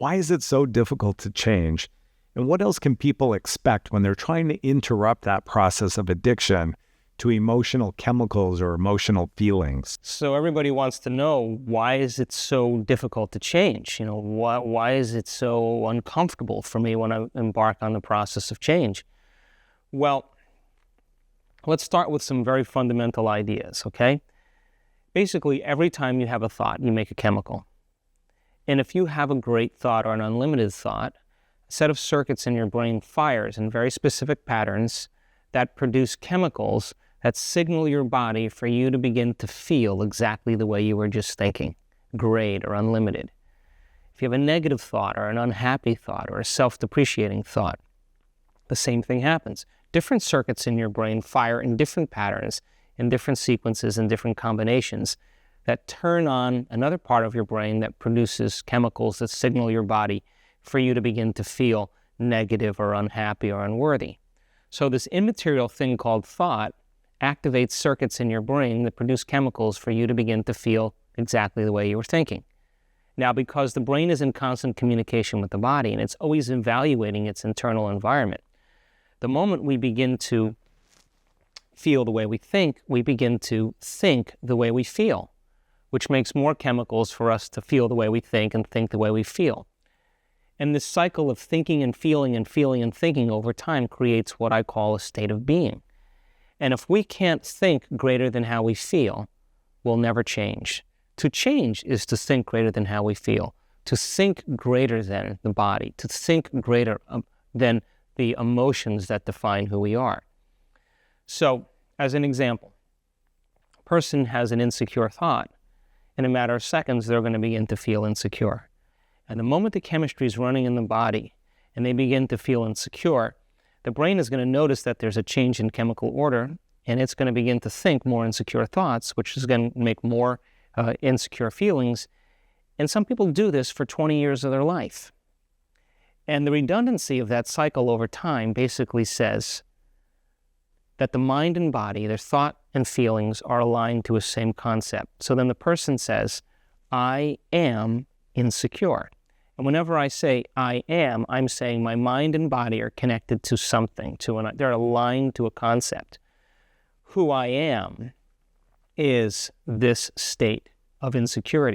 Why is it so difficult to change? And what else can people expect when they're trying to interrupt that process of addiction to emotional chemicals or emotional feelings? So everybody wants to know, why is it so difficult to change? Why is it so uncomfortable for me when I embark on the process of change? Well, let's start with some very fundamental ideas, okay? Basically, every time you have a thought, you make a chemical. And if you have a great thought or an unlimited thought, a set of circuits in your brain fires in very specific patterns that produce chemicals that signal your body for you to begin to feel exactly the way you were just thinking, great or unlimited. If you have a negative thought or an unhappy thought or a self-depreciating thought, the same thing happens. Different circuits in your brain fire in different patterns, in different sequences, and different combinations that turn on another part of your brain that produces chemicals that signal your body for you to begin to feel negative or unhappy or unworthy. So this immaterial thing called thought activates circuits in your brain that produce chemicals for you to begin to feel exactly the way you were thinking. Now, because the brain is in constant communication with the body and it's always evaluating its internal environment, the moment we begin to feel the way we begin to think the way we feel, which makes more chemicals for us to feel the way we think and think the way we feel. And this cycle of thinking and feeling and feeling and thinking over time creates what I call a state of being. And if we can't think greater than how we feel, we'll never change. To change is to think greater than how we feel, to think greater than the body, to think greater than the emotions that define who we are. So, as an example, a person has an insecure thought. In a matter of seconds, they're going to begin to feel insecure. And the moment the chemistry is running in the body and they begin to feel insecure, the brain is going to notice that there's a change in chemical order, and it's going to begin to think more insecure thoughts, which is going to make more insecure feelings. And some people do this for 20 years of their life. And the redundancy of that cycle over time basically says that the mind and body, their thought and feelings, are aligned to a same concept. So then the person says, I am insecure. And whenever I say I am, I'm saying my mind and body are connected to something, they're aligned to a concept. Who I am is this state of insecurity.